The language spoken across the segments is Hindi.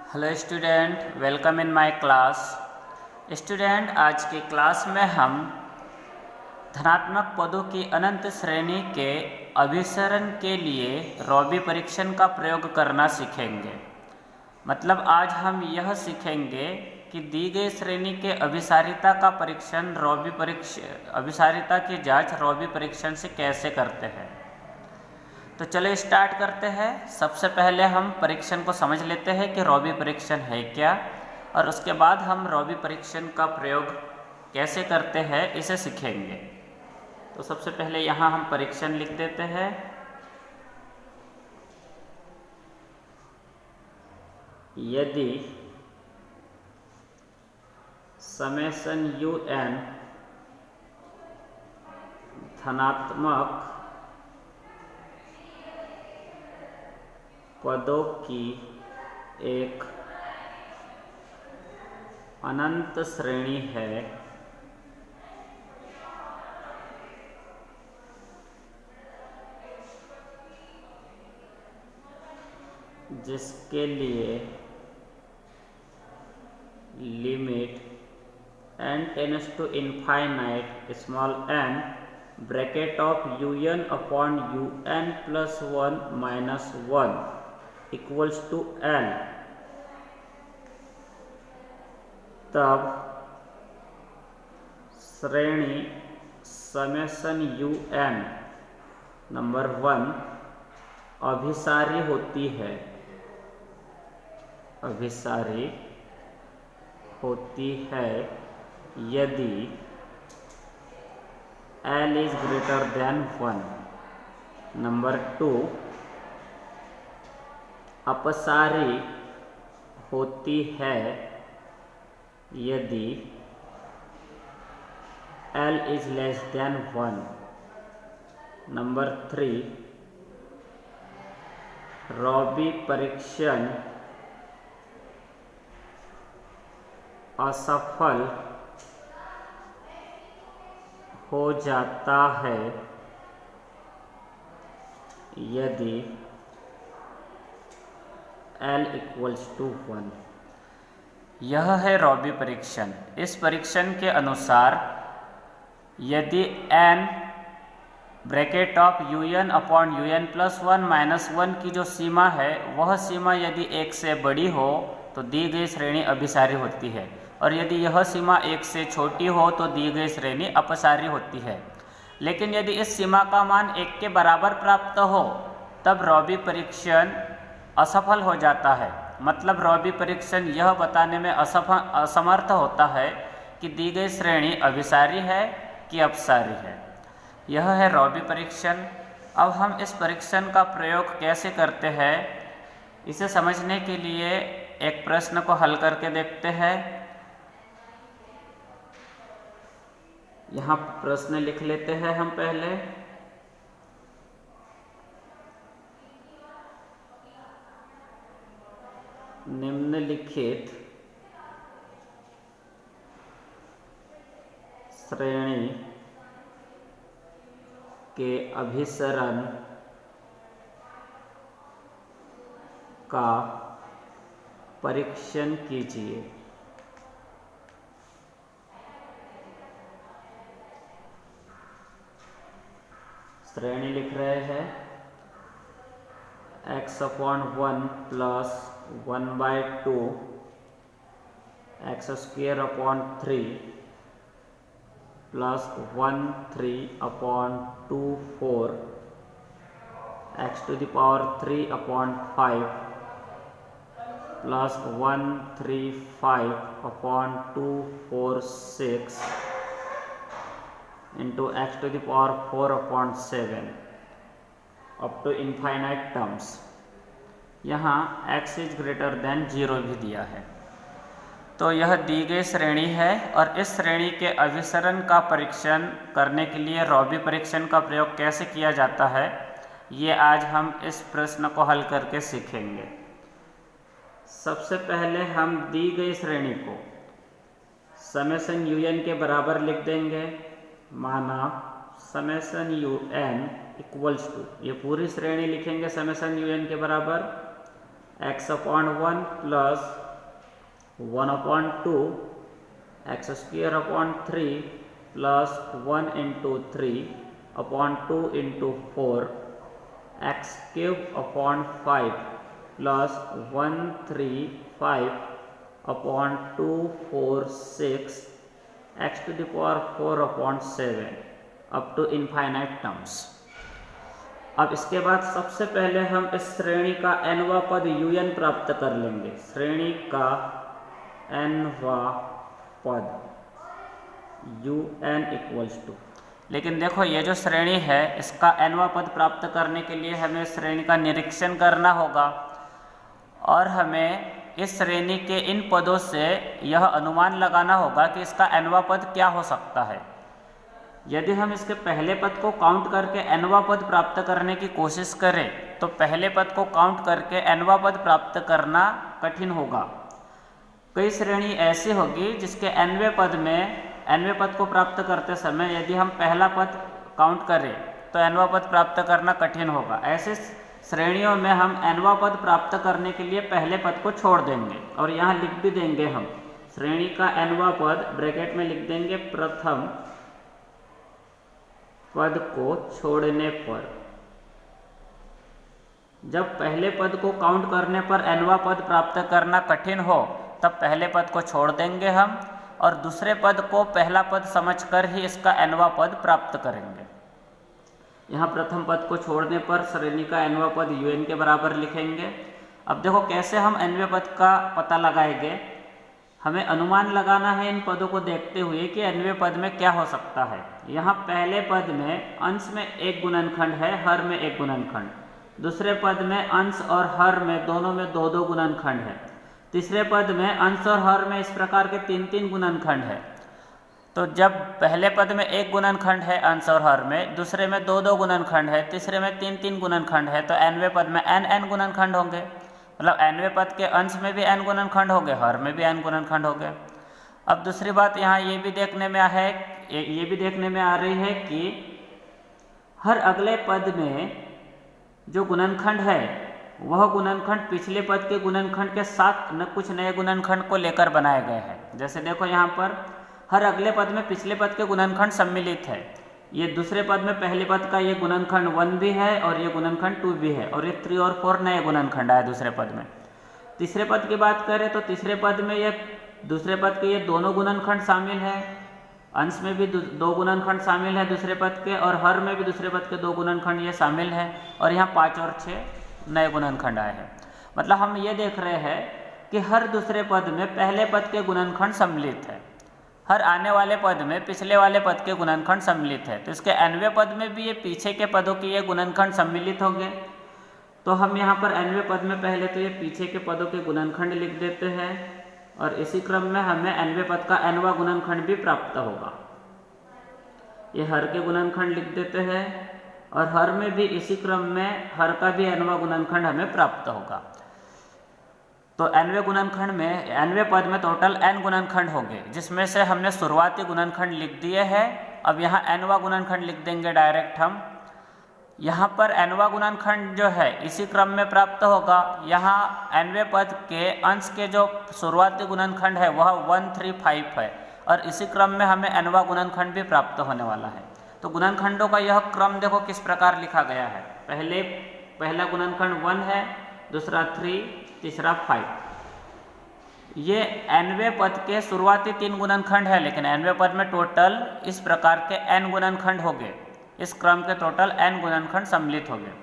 Hello student, welcome in my class. Student, आज की क्लास में हम धनात्मक पदों की अनंत श्रेणी के अभिसरण के लिए रॉबी परीक्षण का प्रयोग करना सीखेंगे। मतलब आज हम यह सीखेंगे कि दी गई श्रेणी के अभिसारिता का परीक्षण अभिसारिता की जांच रॉबी परीक्षण से कैसे करते हैं। तो चलो स्टार्ट करते हैं। सबसे पहले हम परीक्षण को समझ लेते हैं कि रॉबी परीक्षण है क्या, और उसके बाद हम रॉबी परीक्षण का प्रयोग कैसे करते हैं इसे सीखेंगे। तो सबसे पहले यहाँ हम परीक्षण लिख देते हैं। यदि समेशन UN धनात्मक पदों की एक अनंत श्रेणी है, जिसके लिए limit n tends to infinite small n bracket of UN upon UN plus 1 minus 1 equals to L, तब श्रेणी समेशन UN नंबर 1 अभिसारी होती है, यदि L is greater then 1। Number 2 अपसारी होती है यदि L is less than 1। Number 3 Robbie परीक्षण असफल हो जाता है यदि L इक्वल्स टू 1। यह है रॉबी परीक्षण। इस परीक्षण के अनुसार यदि n bracket of UN upon UN plus 1 minus 1 की जो सीमा है, वह सीमा यदि 1 से बड़ी हो तो दी गई श्रेणी अभिसारी होती है, और यदि यह सीमा 1 से छोटी हो तो दी गई श्रेणी अपसारी होती है। लेकिन यदि इस सीमा का मान 1 के बराबर प्राप्त हो तब रॉबी परीक्षण असफल हो जाता है। मतलब रॉबी परीक्षण यह बताने में असमर्थ होता है कि दी गई श्रेणी अभिसारी है कि अपसारी है। यह है रॉबी परीक्षण। अब हम इस परीक्षण का प्रयोग कैसे करते हैं, इसे समझने के लिए एक प्रश्न को हल करके देखते हैं। यहाँ प्रश्न लिख लेते हैं हम पहले। निम्नलिखित श्रेणी के अभिसरण का परीक्षण कीजिए। श्रेणी लिख रहे हैं x upon 1 plus 1/2 x square upon 3 plus 1 3 upon 2 4 x to the power 3 upon 5 plus 1 3 5 upon 2 4 6 into x to the power 4 upon 7 up to infinite terms. यहाँ x इज ग्रेटर देन 0 भी दिया है। तो यह दी गई श्रेणी है, और इस श्रेणी के अभिसरण का परीक्षण करने के लिए रॉबी परीक्षण का प्रयोग कैसे किया जाता है, ये आज हम इस प्रश्न को हल करके सीखेंगे। सबसे पहले हम दी गई श्रेणी को समेशन UN के बराबर लिख देंगे। माना समेशन UN इक्वल्स टू, ये पूरी श्रेणी लिखेंगे समेशन UN के बराबर x upon 1 plus 1 upon 2 x square upon 3 plus 1 into 3 upon 2 into 4 x cube upon 5 plus 1 3 5 upon 2 4 6 x to the power 4 upon 7 up to infinite terms. अब इसके बाद सबसे पहले हम इस श्रेणी का nवां पद un प्राप्त कर लेंगे। श्रेणी का nवां पद un इक्वल्स टू, लेकिन देखो ये जो श्रेणी है इसका nवां पद प्राप्त करने के लिए हमें श्रेणी का निरीक्षण करना होगा और हमें इस श्रेणी के इन पदों से यह अनुमान लगाना होगा कि इसका nवां पद क्या हो सकता है। यदि हम इसके पहले पद को काउंट करके nवां पद प्राप्त करने की कोशिश करें तो पहले पद को काउंट करके nवां पद प्राप्त करना कठिन होगा। कई श्रेणी ऐसी होगी जिसके nवें पद को प्राप्त करते समय यदि हम पहला पद काउंट करें तो nवां पद प्राप्त करना कठिन होगा। ऐसे श्रेणियों में हम nवां पद प्राप्त करने के लिए पहले पद को छोड़ देंगे और यहाँ लिख भी देंगे हम श्रेणी का nवां पद ब्रैकेट में लिख देंगे प्रथम पद को छोड़ने पर। जब पहले पद को काउंट करने पर nवां पद प्राप्त करना कठिन हो तब पहले पद को छोड़ देंगे हम और दूसरे पद को पहला पद समझकर ही इसका nवां पद प्राप्त करेंगे। यहाँ प्रथम पद को छोड़ने पर श्रेणी का nवां पद un के बराबर लिखेंगे। अब देखो कैसे हम nवें पद का पता लगाएंगे। हमें अनुमान लगाना है इन पदों को देखते हुए कि nवें पद में क्या हो सकता है। यहाँ पहले पद में अंश में एक गुणनखंड है, हर में एक गुणनखंड। दूसरे पद में अंश और हर में दोनों में दो दो गुणनखंड है। तीसरे पद में अंश और हर में इस प्रकार के तीन तीन गुणनखंड है। तो जब पहले पद में एक गुणनखंड है अंश और हर में, दूसरे में दो दो गुणनखंड है, तीसरे में तीन तीन गुणनखंड है, तो nवें पद में n गुणनखंड होंगे। मतलब nवें पद के अंश में भी n गुणनखंड हो गए, हर में भी n गुणनखंड हो गए। अब दूसरी बात यहाँ ये भी देखने में आ रही है कि हर अगले पद में जो गुणनखंड है वह गुणनखंड पिछले पद के गुणनखंड के साथ न कुछ नए गुणनखंड को लेकर बनाए गए हैं। जैसे देखो यहाँ पर हर अगले पद में पिछले पद के गुणनखंड सम्मिलित है। ये दूसरे पद में पहले पद का ये गुणनखंड 1 भी है और ये गुणनखंड 2 भी है और ये 3 और 4 नए गुणनखंड आए दूसरे पद में। तीसरे पद की बात करें तो तीसरे पद में ये दूसरे पद के ये दोनों गुणनखंड शामिल है, अंश में भी दो गुणनखंड शामिल है दूसरे पद के और हर में भी दूसरे पद के दो गुणनखंड ये शामिल है और यहाँ 5 और 6 नए गुणनखंड आए हैं। मतलब हम ये देख रहे हैं कि हर दूसरे पद में पहले पद के गुणनखंड सम्मिलित है, हर आने वाले पद में पिछले वाले पद के गुणनखंड सम्मिलित है। तो इसके nवें पद में भी ये पीछे के पदों के ये गुणनखंड सम्मिलित होंगे। तो हम यहाँ पर nवें पद में पहले तो ये पीछे के पदों के गुणनखंड लिख देते हैं और इसी क्रम में हमें nवें पद का nवां गुणनखंड भी प्राप्त होगा। ये हर के गुणनखंड लिख देते हैं और हर में भी इसी क्रम में हर का भी nवां गुणनखंड हमें प्राप्त होगा। तो nवें पद में टोटल n गुणनखंड होंगे जिसमें से हमने शुरुआती गुणनखंड लिख दिए हैं। अब यहाँ nवां गुणनखंड लिख देंगे डायरेक्ट हम। यहाँ पर nवां गुणनखंड जो है इसी क्रम में प्राप्त होगा। यहाँ nवें पद के अंश के जो शुरुआती गुणनखंड है वह 1 3 5 है और इसी क्रम में हमें nवां गुणनखंड भी प्राप्त होने वाला है। तो गुणनखंडों का यह क्रम देखो किस प्रकार लिखा गया है। पहला गुणनखंड 1 है, दूसरा 3, तीसरा 5। ये nवें पद के शुरुआती 3 गुणनखंड है, लेकिन nवें पद में टोटल इस प्रकार के n गुणनखंड हो गए। इस क्रम के टोटल n गुणनखंड सम्मिलित हो गए।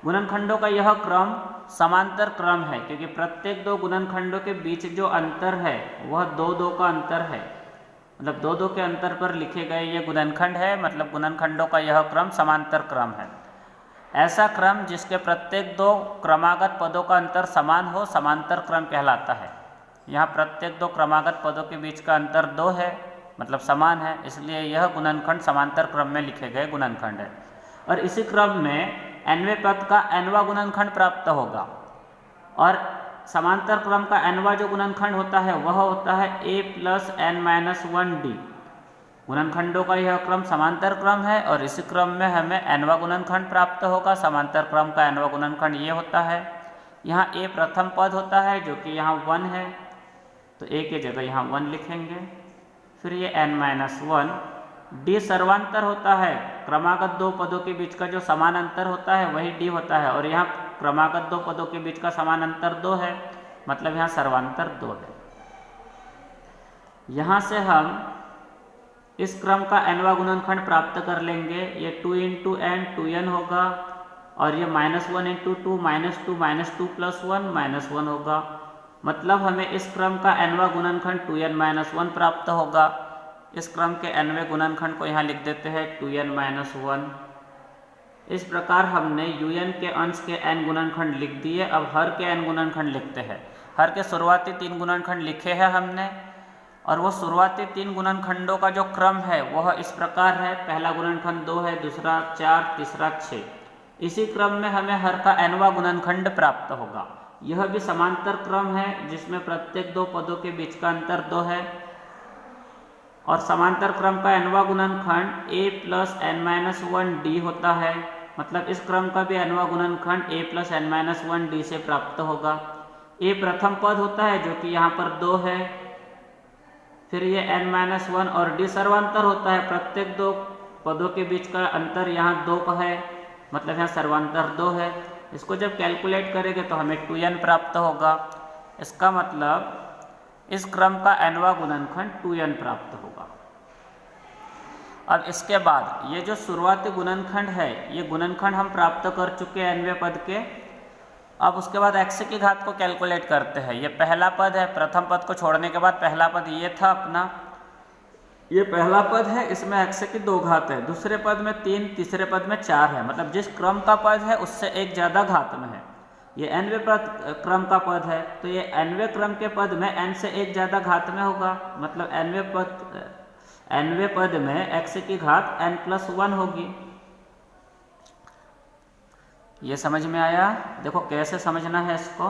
गुणनखंडों का यह क्रम समांतर क्रम है क्योंकि प्रत्येक दो गुणनखंडों के बीच जो अंतर है वह 2-2 का अंतर है। मतलब 2-2 के अंतर पर लिखे गए ये गुणनखंड है। मतलब गुणनखंडों का यह क्रम समांतर क्रम है। ऐसा क्रम जिसके प्रत्येक दो क्रमागत पदों का अंतर समान हो समांतर क्रम कहलाता है। यहाँ प्रत्येक दो क्रमागत पदों के बीच का अंतर 2 है, मतलब समान है, इसलिए यह गुणनखंड समांतर क्रम में लिखे गए गुणनखंड है। और इसी क्रम में nवें पद का nवां गुणनखंड प्राप्त होगा और समांतर क्रम का nवां जो गुणनखंड होता है वह होता है a + n-1d। गुणनखंडों का यह क्रम समांतर क्रम है और इसी क्रम में हमें nवां गुणनखंड प्राप्त होगा। समांतर क्रम का nवां गुणनखंड ये होता है। यहाँ a प्रथम पद होता है जो कि यहाँ 1 है, तो a की जगह यहाँ 1 लिखेंगे। फिर ये n-1, d सर्वांतर होता है, क्रमागत दो पदों के बीच का जो समान अंतर होता है वही d होता है, और यहाँ क्रमागत दो पदों के बीच का समान अंतर 2 है, मतलब यहाँ सर्वांतर 2 है। यहाँ से हम इस क्रम का nवां गुणनखंड प्राप्त कर लेंगे। ये 2 × n 2n होगा, और ये -1 × 2 -2 -2 + 1 -1 होगा, मतलब हमें इस क्रम का nवां गुणनखंड 2n-1 प्राप्त होगा। इस क्रम के nवें गुणनखंड को यहाँ लिख देते हैं 2n-1। इस प्रकार हमने un के अंश के n गुणनखंड लिख दिए। अब हर के n गुणनखंड लिखते हैं। हर के शुरुआती 3 गुणनखंड लिखे हैं हमने, और वो शुरुआती 3 गुणनखंडों का जो क्रम है वह इस प्रकार है। पहला गुणनखंड 2 है, दूसरा 4, तीसरा 6। इसी क्रम में हमें हर का nवां गुणनखंड प्राप्त होगा। यह भी समांतर क्रम है जिसमें प्रत्येक दो पदों के बीच का अंतर 2 है, और समांतर क्रम का nवां गुणनखंड a + n-1d होता है, मतलब इस क्रम का भी nवां गुणनखंड a + n-1d से प्राप्त होगा। a प्रथम पद होता है जो कि यहाँ पर 2 है, फिर ये n-1 और d सर्वांतर होता है, प्रत्येक दो पदों के बीच का अंतर यहाँ 2 का है, मतलब यहाँ सर्वांतर 2 है। इसको जब कैलकुलेट करेंगे तो हमें 2n प्राप्त होगा। इसका मतलब इस क्रम का nवां गुणनखंड 2n प्राप्त होगा। अब इसके बाद ये जो शुरुआती गुणनखंड है, ये गुणनखंड हम प्राप्त कर चुके हैं nवें पद के। अब उसके बाद x की घात को कैलकुलेट करते हैं। ये पहला पद है, प्रथम पद को छोड़ने के बाद पहला पद ये था अपना, ये पहला पद है, इसमें x की 2 घात है, दूसरे पद में 3, तीसरे पद में 4 है, मतलब जिस क्रम का पद है उससे एक ज़्यादा घात में है। ये nवें क्रम का पद है, तो ये nवें क्रम के पद में n से एक ज़्यादा घात में होगा, मतलब nवें पद में x की घात n+1 होगी। ये समझ में आया? देखो कैसे समझना है इसको।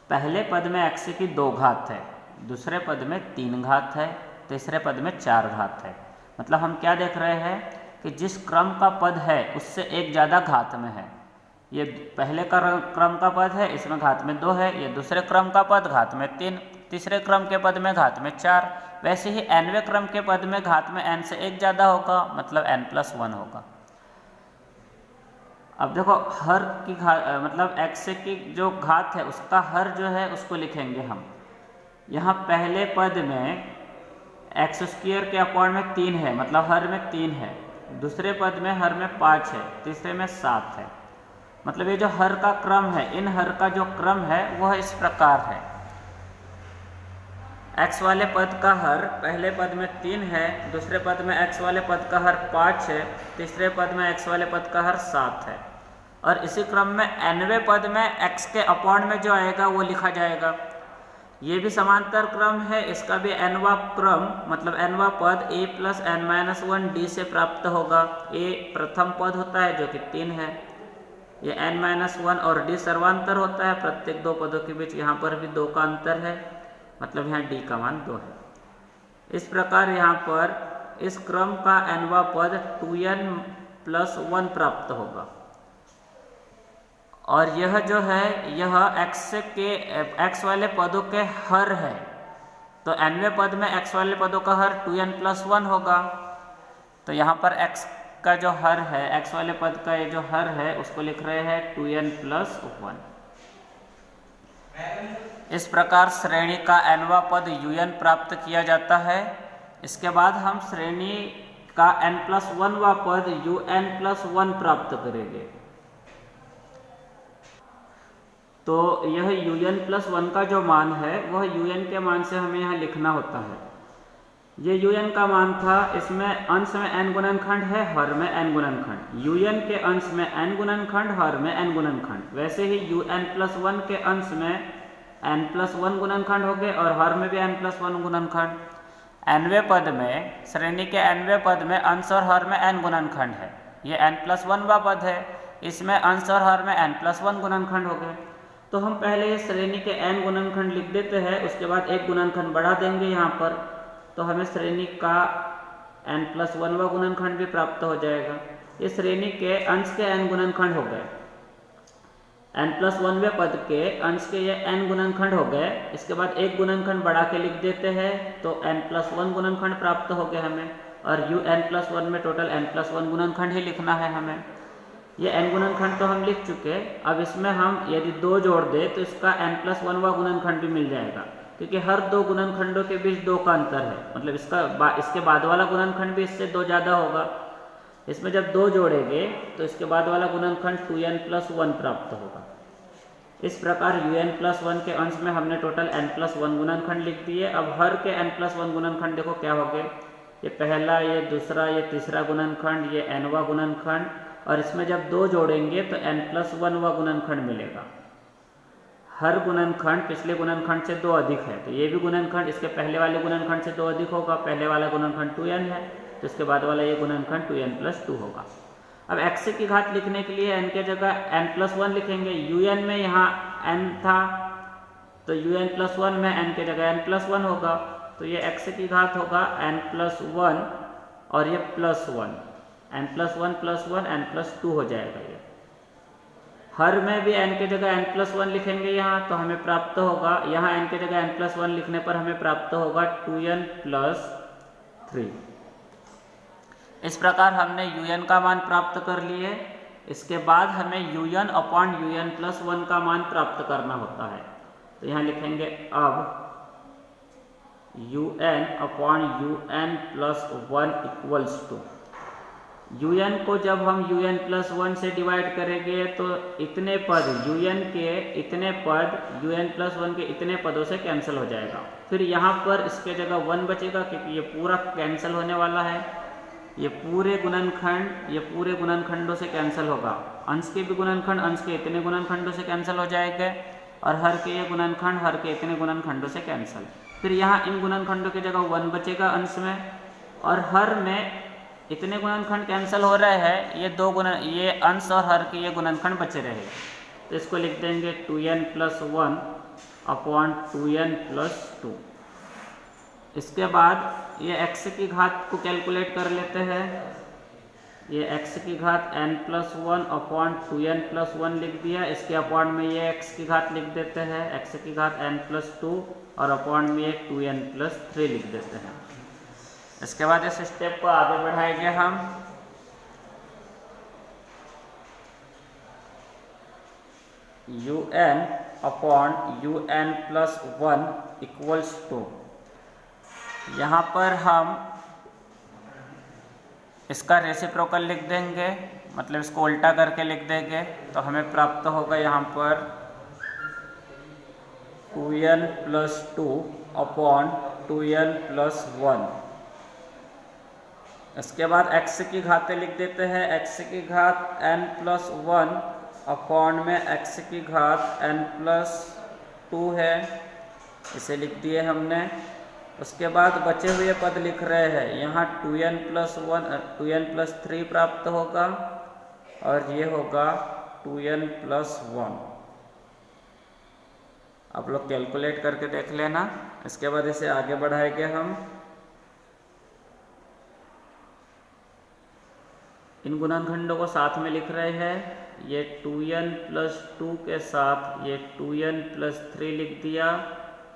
पहले पद में x की 2 घात है, दूसरे पद में 3 घात है, तीसरे पद में 4 घात है। मतलब हम क्या देख रहे हैं कि जिस क्रम का पद है उससे एक ज़्यादा घात में है। ये पहले क्रम का पद है, इसमें घात में 2 है। ये दूसरे क्रम का पद घात में 3, तीसरे क्रम के पद में घात में 4। वैसे ही nवें क्रम के पद में घात में n से एक ज़्यादा होगा, मतलब n+1 होगा। अब देखो हर की घात, मतलब x की जो घात है उसका हर जो है उसको लिखेंगे हम। यहाँ पहले पद में x² के अपॉन में 3 है, मतलब हर में 3 है। दूसरे पद में हर में 5 है, तीसरे में 7 है। मतलब ये जो हर का क्रम है, इन हर का जो क्रम है वह इस प्रकार है। x वाले पद का हर पहले पद में 3 है, दूसरे पद में x वाले पद का हर 5 है, तीसरे पद में x वाले पद का हर 7 है। और इसी क्रम में nवें पद में x के अपॉन में जो आएगा वो लिखा जाएगा। ये भी समांतर क्रम है, इसका भी nवां क्रम मतलब nवां पद a + n-1d से प्राप्त होगा। a प्रथम पद होता है जो कि 3 है, ये n-1 और d सर्वांतर होता है, प्रत्येक दो पदों के बीच यहाँ पर भी 2 का अंतर है, मतलब यहाँ d का मान 2 है। इस प्रकार यहाँ पर इस क्रम का nवां पद 2n+1 प्राप्त होगा। और यह जो है यह x वाले पदों के हर है, तो nवें पद में x वाले पदों का हर 2n+1 होगा। तो यहाँ पर x का जो हर है, x वाले पद का ये जो हर है उसको लिख रहे हैं 2n+1। इस प्रकार श्रेणी का nवां पद un प्राप्त किया जाता है। इसके बाद हम श्रेणी का n+1वां पद un+1 प्राप्त करेंगे। तो यह un+1 का जो मान है वह un के मान से हमें यहाँ लिखना होता है। ये un का मान था, इसमें अंश में n गुणनखंड है, हर में n गुणनखंड। un के अंश में n गुणनखंड, हर में n गुणनखंड। वैसे ही un+1 के अंश में n+1 गुणनखंड हो गए और हर में भी n+1 गुणनखंड। nवें पद में, श्रेणी के nवें पद में अंश और हर में n गुणनखंड है। ये n+1वां पद है, इसमें अंश और हर में n+1 गुणनखंड हो गए। तो हम पहले ये श्रेणी के n गुणनखंड लिख देते हैं, उसके बाद एक गुणनखंड बढ़ा देंगे यहाँ पर, तो हमें श्रेणी का n+1वां गुणनखंड भी प्राप्त हो जाएगा। ये श्रेणी के अंश के n गुणनखंड हो गए। n+1वें पद के अंश के ये n गुणनखंड हो गए। इसके बाद एक गुणनखंड बढ़ा के लिख देते हैं तो n+1 गुणनखंड प्राप्त हो गए हमें, और un+1 में टोटल n+1 गुणनखंड ही लिखना है हमें। ये n गुणनखंड तो हम लिख चुके। अब इसमें हम यदि 2 जोड़ दें तो इसका n+1वां गुणनखंड भी मिल जाएगा, क्योंकि हर 2 गुणनखंडों के बीच 2 का अंतर है, मतलब इसके बाद वाला गुणनखंड भी इससे 2 ज़्यादा होगा। इसमें जब 2 जोड़ेंगे तो इसके बाद वाला गुणनखंड 2n+1 प्राप्त होगा। इस प्रकार un+1 के अंश में हमने टोटल n+1 गुणनखंड लिख दिए। अब हर के n+1 गुणनखंड देखो क्या हो गए, ये पहला, ये दूसरा, ये तीसरा गुणनखंड, ये nवां गुणनखंड, और इसमें जब 2 जोड़ेंगे तो n+1वां गुणनखंड मिलेगा। हर गुणनखंड पिछले गुणनखंड से 2 अधिक है, तो ये भी गुणनखंड इसके पहले वाले गुणनखंड से 2 अधिक होगा। पहले वाला गुणनखंड 2n है, तो इसके बाद वाला ये गुणनखंड 2n+2 होगा। अब x की घात लिखने के लिए n के जगह n+1 लिखेंगे। un में यहाँ n था, तो un+1 में n के जगह n+1 होगा, तो ये x की घात होगा n+1 और ये +1, n+1 +1 n+2 हो जाएगा। ये हर में भी n के जगह n+1 लिखेंगे यहाँ, तो हमें प्राप्त होगा, यहाँ n के जगह n+1 लिखने पर हमें प्राप्त होगा 2n+3। इस प्रकार हमने un का मान प्राप्त कर लिए। इसके बाद हमें un/un+1 का मान प्राप्त करना होता है, तो यहाँ लिखेंगे अब un/un+1 = un को जब हम un+1 से डिवाइड करेंगे तो इतने पद un के इतने पद un+1 के इतने पदों से कैंसिल हो जाएगा। फिर यहाँ पर इसके जगह 1 बचेगा, क्योंकि ये पूरा कैंसिल होने वाला है। ये पूरे गुणनखंडों से कैंसिल होगा। अंश के भी गुणनखंड अंश के इतने गुणनखंडों से कैंसिल हो जाएंगे, और हर के ये गुणनखंड हर के इतने गुणनखंडों से कैंसिल। फिर यहाँ इन गुणनखंडों की जगह 1 बचेगा अंश में, और हर में इतने गुणनखंड कैंसिल हो रहे हैं, ये अंश और हर के ये गुणनखंड बचे रहे, तो इसको लिख देंगे 2n+1/2n+2। इसके बाद ये x की घात को कैलकुलेट कर लेते हैं। ये x की घात n+1/2n+1 लिख दिया। इसके अपॉन में ये x की घात लिख देते हैं, x की घात n+2, और अपॉन में ये 2n+3 लिख देते हैं। इसके बाद इस स्टेप को आगे बढ़ाएंगे हम। un/un+1 = यहाँ पर हम इसका रेसिप्रोकल लिख देंगे, मतलब इसको उल्टा करके लिख देंगे, तो हमें प्राप्त होगा यहाँ पर 2n+2/2n+1। इसके बाद x की घातें लिख देते हैं। x की घात n+1 अपॉन में x की घात n+2 है, इसे लिख दिए हमने। उसके बाद बचे हुए पद लिख रहे हैं, यहाँ 2n+3 प्राप्त होगा, और ये होगा 2n+1। आप लोग कैलकुलेट करके देख लेना। इसके बाद इसे आगे बढ़ाएंगे हम। इन गुणनखंडों को साथ में लिख रहे हैं। ये 2n+2 के साथ ये 2n+3 लिख दिया,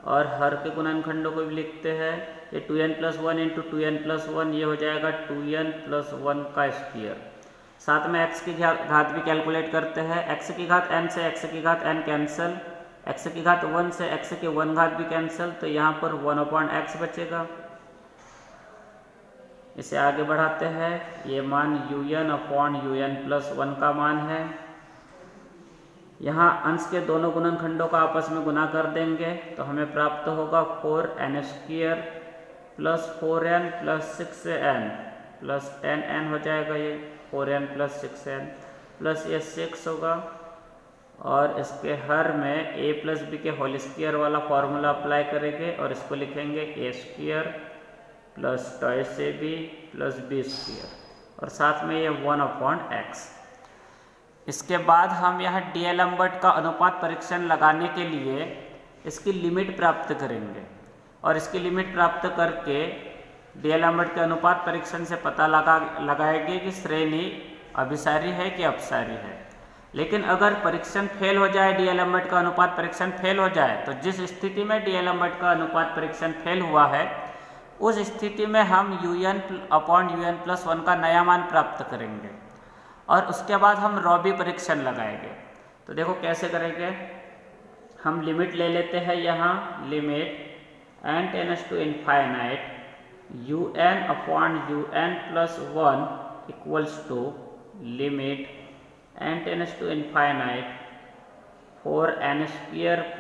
और हर के गुणनखंडों को भी लिखते हैं। ये 2n+1 × 2n+1 ये हो जाएगा 2n+1 का स्क्वायर। साथ में x की घात भी कैलकुलेट करते हैं। x की घात n से x की घात n कैंसिल, x की घात 1 से x की 1 घात भी कैंसिल, तो यहाँ पर 1/x बचेगा। इसे आगे बढ़ाते हैं। ये मान un/un+1 का मान है। यहाँ अंश के दोनों गुणनखंडों का आपस में गुना कर देंगे, तो हमें प्राप्त होगा 4n² + 4n + 6n + 10n हो जाएगा। ये 4n + 6n प्लस ये 6 होगा, और इसके हर में a + b के होल स्क्वायर वाला फॉर्मूला अप्लाई करेंगे, और इसको लिखेंगे a² + 2ab + b², और साथ में ये 1/x। इसके बाद हम यहाँ डीएलम्बर्ट का अनुपात परीक्षण लगाने के लिए इसकी लिमिट प्राप्त करेंगे, और इसकी लिमिट प्राप्त करके डीएलम्बर्ट के अनुपात परीक्षण से पता लगाएंगे कि श्रेणी अभिसारी है कि अपसारी है। लेकिन अगर परीक्षण फेल हो जाए, डी-एलम्बर्ट का अनुपात परीक्षण फेल हो जाए, तो जिस स्थिति में डी-एलम्बर्ट का अनुपात परीक्षण फेल हुआ है उस स्थिति में हम UN/UN+1 का नया मान प्राप्त करेंगे और उसके बाद हम रॉबी परीक्षण लगाएंगे। तो देखो कैसे करेंगे, हम लिमिट ले लेते हैं यहाँ, limit n tends to infinite UN/UN+1 equals to limit n tends to infinite 4n² +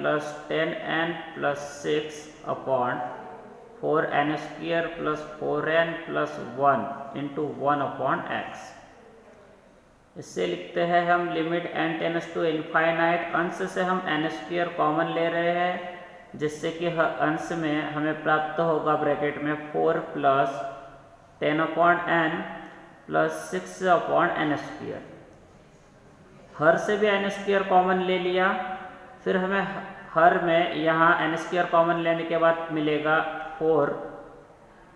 10n + 6 upon 4n² + 4n + 1 into 1/x। इससे लिखते हैं हम limit n tends to infinite, अंश से हम n² कॉमन ले रहे हैं, जिससे कि अंश में हमें प्राप्त होगा ब्रैकेट में 4 + 10/n + 6/n²। हर से भी n² कॉमन ले लिया, फिर हमें हर में यहाँ n² कॉमन लेने के बाद मिलेगा 4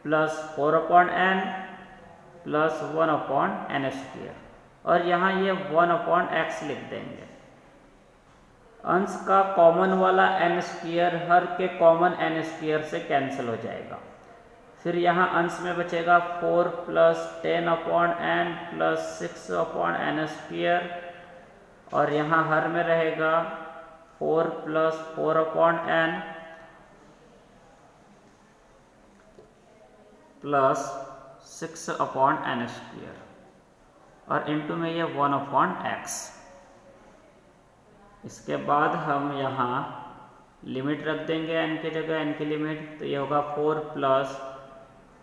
+ 4/n + 1/n², और यहाँ ये 1/x लिख देंगे। अंश का कॉमन वाला n² हर के कॉमन n² से कैंसिल हो जाएगा। फिर यहाँ अंश में बचेगा 4 + 10/n + 6/n², और यहाँ हर में रहेगा 4 + 4/n + 6/n², और इंटू में ये 1/x। इसके बाद हम यहाँ लिमिट रख देंगे n की जगह, n की लिमिट, तो ये होगा 4 +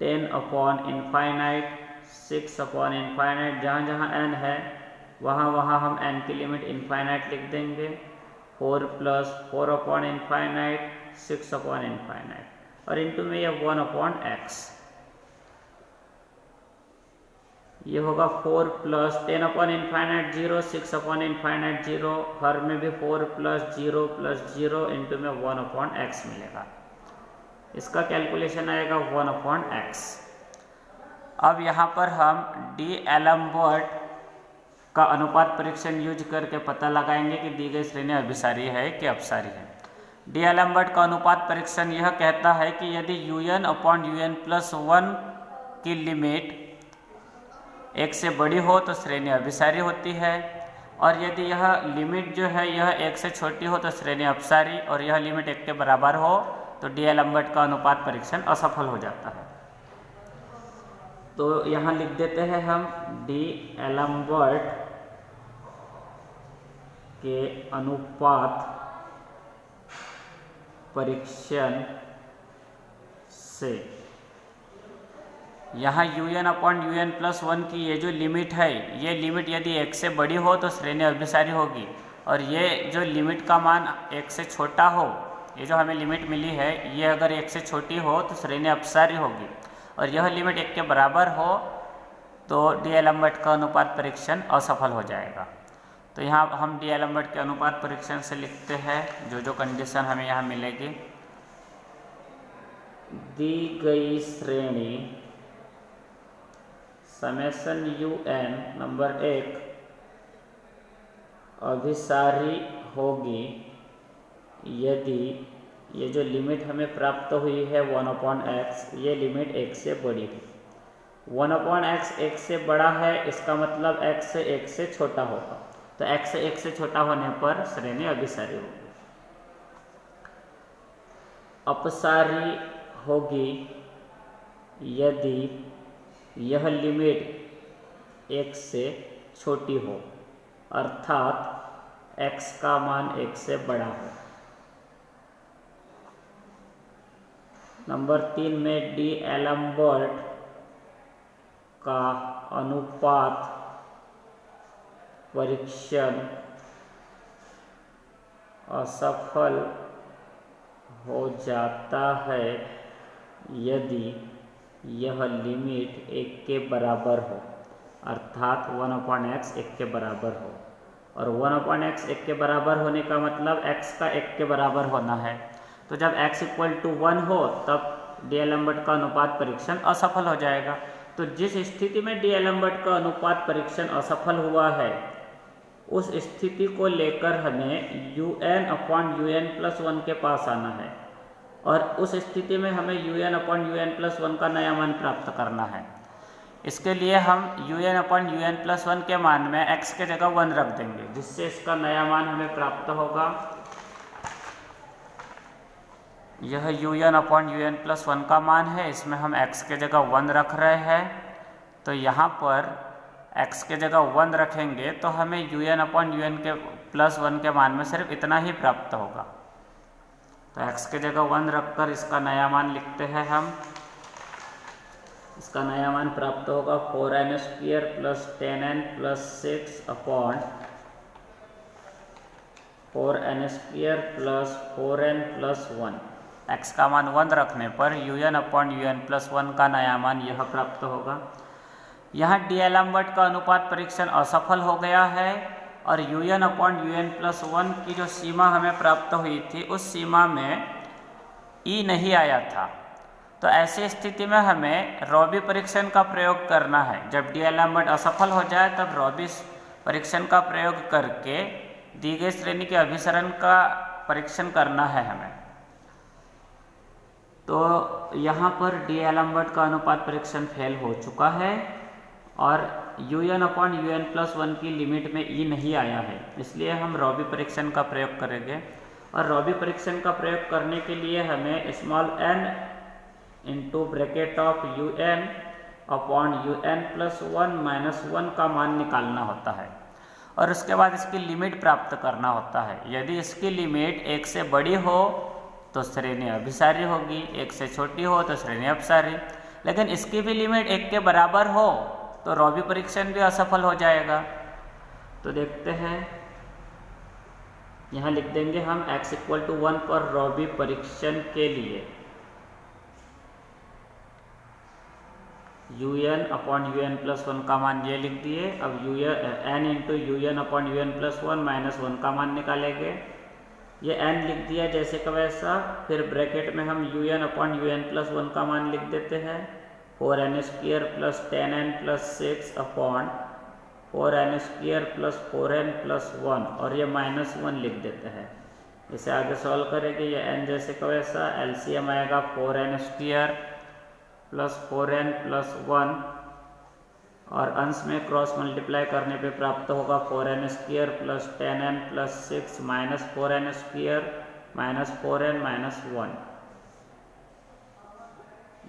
10/∞ 6/∞, जहाँ जहाँ n है वहाँ वहाँ हम n की लिमिट इनफाइनाइट लिख देंगे, 4 + 4/∞ 6/∞, और इंटू में ये 1/x। ये होगा 4 + 10/∞ 0, 6/∞ 0, हर में भी 4 + 0 + 0 इंटू में 1/x मिलेगा। इसका कैलकुलेशन आएगा 1/x। अब यहाँ पर हम डी-एलम्बर्ट का अनुपात परीक्षण यूज करके पता लगाएंगे कि दी गई श्रेणी अभिसारी है कि अपसारी है। डी-एलम्बर्ट का अनुपात परीक्षण यह कहता है कि यदि UN/UN+1 की लिमिट 1 से बड़ी हो तो श्रेणी अभिसारी होती है, और यदि यह लिमिट जो है यह 1 से छोटी हो तो श्रेणी अपसारी, और यह लिमिट 1 के बराबर हो तो डी-एलम्बर्ट का अनुपात परीक्षण असफल हो जाता है। तो यहाँ लिख देते हैं हम डी-एलम्बर्ट के अनुपात परीक्षण से यहाँ UN/UN+1 की ये जो लिमिट है, ये लिमिट यदि 1 से बड़ी हो तो श्रेणी अभिसारी होगी, और ये जो लिमिट का मान 1 से छोटा हो, ये जो हमें लिमिट मिली है ये अगर 1 से छोटी हो तो श्रेणी अपसारी होगी, और यह लिमिट 1 के बराबर हो तो डी-एलम्बर्ट का अनुपात परीक्षण असफल हो जाएगा। तो यहाँ हम डी-एलम्बर्ट के अनुपात परीक्षण से लिखते हैं जो कंडीशन हमें यहाँ मिलेगी। दी गई श्रेणी समेशन UN नंबर 1 अभिसारी होगी यदि ये जो लिमिट हमें प्राप्त हुई है 1/x, ये लिमिट 1 से बड़ी है। 1/x 1 से बड़ा है, इसका मतलब x से 1 से छोटा होगा, तो x से 1 से छोटा होने पर श्रेणी अभिसारी होगी। अपसारी होगी यदि यह लिमिट 1 से छोटी हो, अर्थात x का मान 1 से बड़ा हो। नंबर 3 में डी-एलम्बर्ट का अनुपात परीक्षण असफल हो जाता है यदि यह लिमिट 1 के बराबर हो, अर्थात 1/x 1 के बराबर हो, और 1/x 1 के बराबर होने का मतलब x का 1 के बराबर होना है। तो जब x = 1 हो तब डी-एलम्बर्ट का अनुपात परीक्षण असफल हो जाएगा। तो जिस स्थिति में डी-एलम्बर्ट का अनुपात परीक्षण असफल हुआ है उस स्थिति को लेकर हमें un/un+1 के पास आना है और उस स्थिति में हमें un/un+1 का नया मान प्राप्त करना है। इसके लिए हम un/un+1 के मान में x के जगह 1 रख देंगे, जिससे इसका नया मान हमें प्राप्त होगा। यह un/un+1 का मान है, इसमें हम x के जगह 1 रख रहे हैं। तो यहाँ पर x के जगह 1 रखेंगे तो हमें un/un+1 के मान में सिर्फ इतना ही प्राप्त होगा। तो x के जगह 1 रखकर इसका नया मान लिखते हैं हम। इसका नया मान प्राप्त होगा 4n² + 10n + 6/4n² + 4n + 1। x का मान 1 रखने पर un/un+1 का नया मान यह प्राप्त होगा। यहाँ डी'एलमबर्ट का अनुपात परीक्षण असफल हो गया है और un/un+1 की जो सीमा हमें प्राप्त हुई थी उस सीमा में e नहीं आया था। तो ऐसी स्थिति में हमें रॉबी परीक्षण का प्रयोग करना है। जब डी'एलमबर्ट असफल हो जाए तब रॉबी परीक्षण का प्रयोग करके दी गई श्रेणी के अभिसरण का परीक्षण करना है हमें। तो यहाँ पर डी'एलमबर्ट का अनुपात परीक्षण फेल हो चुका है और un/un+1 की लिमिट में e नहीं आया है, इसलिए हम रॉबी परीक्षण का प्रयोग करेंगे। और रॉबी परीक्षण का प्रयोग करने के लिए हमें n un/un+1 का मान निकालना होता है और उसके बाद इसकी लिमिट प्राप्त करना होता है। यदि इसकी लिमिट 1 से बड़ी हो तो श्रेणी अभिसारी होगी, 1 से छोटी हो तो श्रेणी अपसारी। लेकिन इसकी भी लिमिट 1 के बराबर हो तो रॉबी परीक्षण भी असफल हो जाएगा। तो देखते हैं, यहाँ लिख देंगे हम x = 1 पर रॉबी परीक्षण के लिए un/un+1 का मान ये लिख दिए। अब n × un/un+1 - 1 का मान निकालेंगे। ये n लिख दिया जैसे का वैसा, फिर ब्रैकेट में हम un/un+1 का मान लिख देते हैं 4n² + 10n + 6/4n² + 4n + 1 और ये -1 लिख देते हैं। इसे आगे सॉल्व करेंगे, ये n जैसे का वैसा, एलसीएम आएगा 4n² + 4n + 1 और अंश में क्रॉस मल्टीप्लाई करने पे प्राप्त होगा 4n² + 10n + 6 - 4n² - 4n - 1।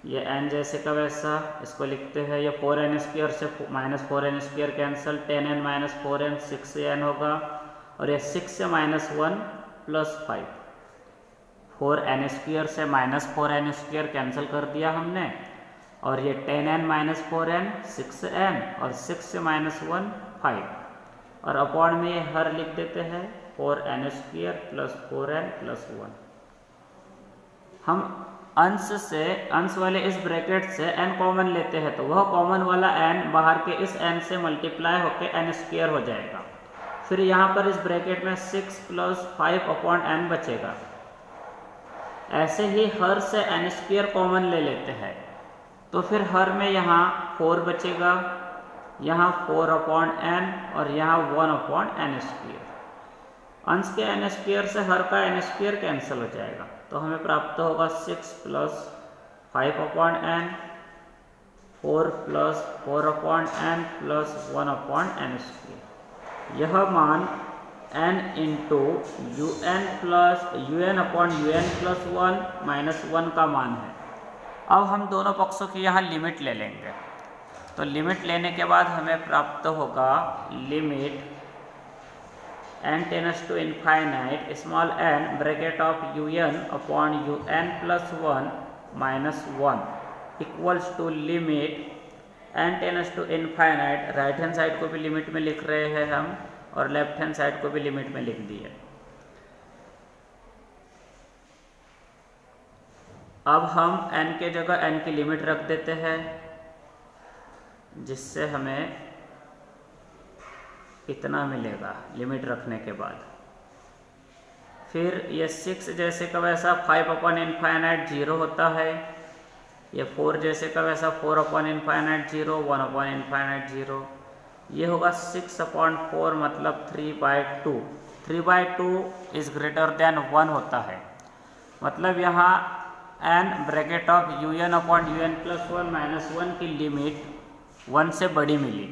ये n जैसे का वैसा, इसको लिखते हैं। ये 4n² से -4n² cancel, 10n - 4n 6n होगा और ये 6 से -1 + 5, 4n² से -4n² कैंसिल कर दिया हमने और ये 10n - 4n 6n और 6 से -1 5 और अपॉन में ये हर लिख देते हैं 4n² + 4n + 1। हम अंश वाले इस ब्रैकेट से n कॉमन लेते हैं तो वह कॉमन वाला n बाहर के इस n से मल्टीप्लाई होकर n² हो जाएगा। फिर यहाँ पर इस ब्रैकेट में 6 + 5/n बचेगा। ऐसे ही हर से n² कॉमन ले लेते हैं तो फिर हर में यहाँ 4 बचेगा, यहाँ 4/n और यहाँ 1/n²। अंश के n² से हर का n² कैंसिल हो जाएगा तो हमें प्राप्त होगा 6 + 5/n, 4 + 4/n + 1/n²। यह मान n × un/un+1 - 1 का मान है। अब हम दोनों पक्षों की यहाँ लिमिट ले लेंगे। तो लिमिट लेने के बाद हमें प्राप्त होगा limit n tends to infinite n bracket of un/un+1 - 1 equals to limit n tends to infinite. Right hand side को भी लिमिट में लिख रहे हैं हम और लेफ्ट हैंड साइड को भी लिमिट में लिख दिए। अब हम n के जगह n की लिमिट रख देते हैं, जिससे हमें इतना मिलेगा लिमिट रखने के बाद। फिर ये 6 जैसे का वैसा 5/∞ 0 होता है, ये 4 जैसे का वैसा 4/∞ 0, 1/∞ 0, ये होगा 6/4 मतलब 3/2। 3/2 इज ग्रेटर देन 1 होता है, मतलब यहाँ n ब्रैकेट ऑफ un/un+1 -1 की लिमिट 1 से बड़ी मिली,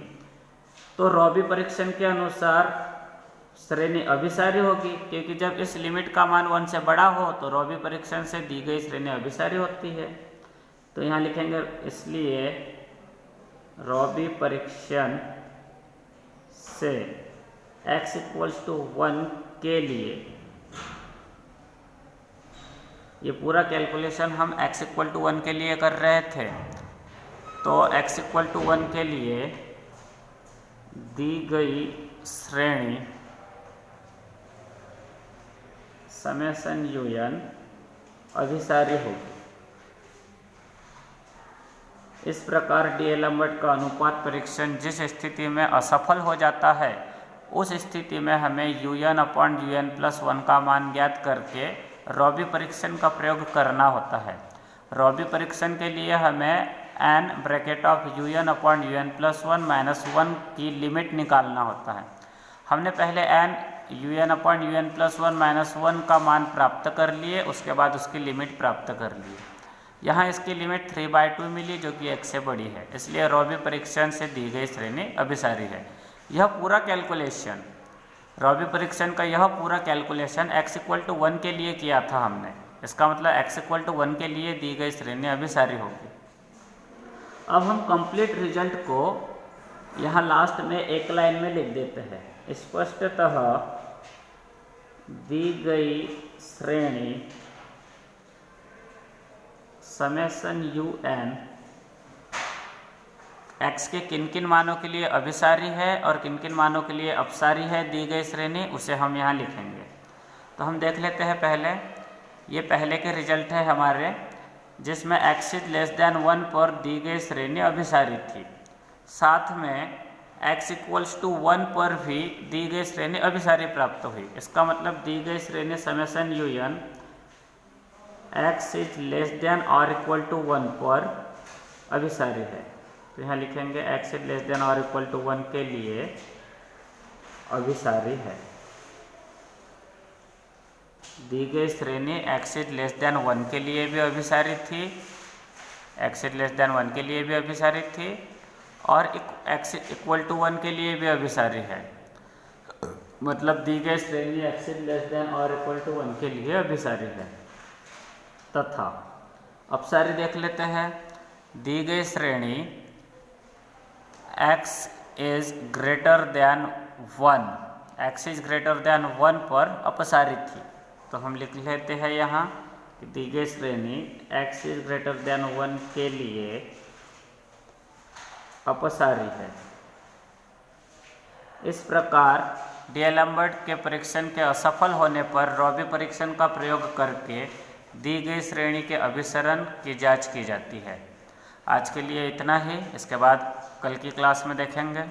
तो रॉबी परीक्षण के अनुसार श्रेणी अभिसारी होगी, क्योंकि जब इस लिमिट का मान 1 से बड़ा हो तो रॉबी परीक्षण से दी गई श्रेणी अभिसारी होती है। तो यहाँ लिखेंगे इसलिए रॉबी परीक्षण से x = 1 के लिए, ये पूरा कैलकुलेशन हम x = 1 के लिए कर रहे थे, तो x = 1 के लिए दी गई श्रेणी समेशन un अभिसारी होगी। इस प्रकार डीएलएम्बर्ट का अनुपात परीक्षण जिस स्थिति में असफल हो जाता है, उस स्थिति में हमें un/un+1 का मान ज्ञात करके रॉबी परीक्षण का प्रयोग करना होता है। रॉबी परीक्षण के लिए हमें n ब्रैकेट ऑफ un/un+1 -1 की लिमिट निकालना होता है। हमने पहले n un/un+1 -1 का मान प्राप्त कर लिए, उसके बाद उसकी लिमिट प्राप्त कर लिए। यहाँ इसकी लिमिट 3/2 मिली, जो कि 1 से बड़ी है, इसलिए रॉबी परीक्षण से दी गई श्रेणी अभिसारी है। यह पूरा कैलकुलेशन, रॉबी परीक्षण का यह पूरा कैलकुलेशन x = 1 के लिए किया था हमने, इसका मतलब x = 1 के लिए दी गई श्रेणी अभिसारी होगी। अब हम कंप्लीट रिजल्ट को यहाँ लास्ट में एक लाइन में लिख देते हैं। स्पष्टतः दी गई श्रेणी समेशन un x के किन किन मानों के लिए अभिसारी है और किन किन मानों के लिए अपसारी है दी गई श्रेणी, उसे हम यहाँ लिखेंगे। तो हम देख लेते हैं पहले, ये पहले के रिजल्ट है हमारे, जिसमें x > 1 पर दी गई श्रेणी अभिसारी थी, साथ में x = 1 पर भी दी गई श्रेणी अभिसारी प्राप्त हुई। इसका मतलब दी गई श्रेणी समेशन un x > 1 पर अभिसारी है। तो यहाँ लिखेंगे x > 1 के लिए अभिसारी है। दी गई श्रेणी x > 1 के लिए भी अभिसारी थी, x > 1 के लिए भी अभिसारी थी और x = 1 के लिए भी अभिसारी है। मतलब दी गई श्रेणी x > 1 के लिए अभिसारी है। तथा अपसारी देख लेते हैं। दी गई श्रेणी x > 1 पर अपसारी थी, तो हम लिख लेते हैं यहाँ कि दी गई श्रेणी x > 1 के लिए अपसारी है। इस प्रकार डीएलएम्बर्ट के परीक्षण के असफल होने पर रॉबी परीक्षण का प्रयोग करके दी गई श्रेणी के अभिसरण की जांच की जाती है। आज के लिए इतना ही, इसके बाद कल की क्लास में देखेंगे।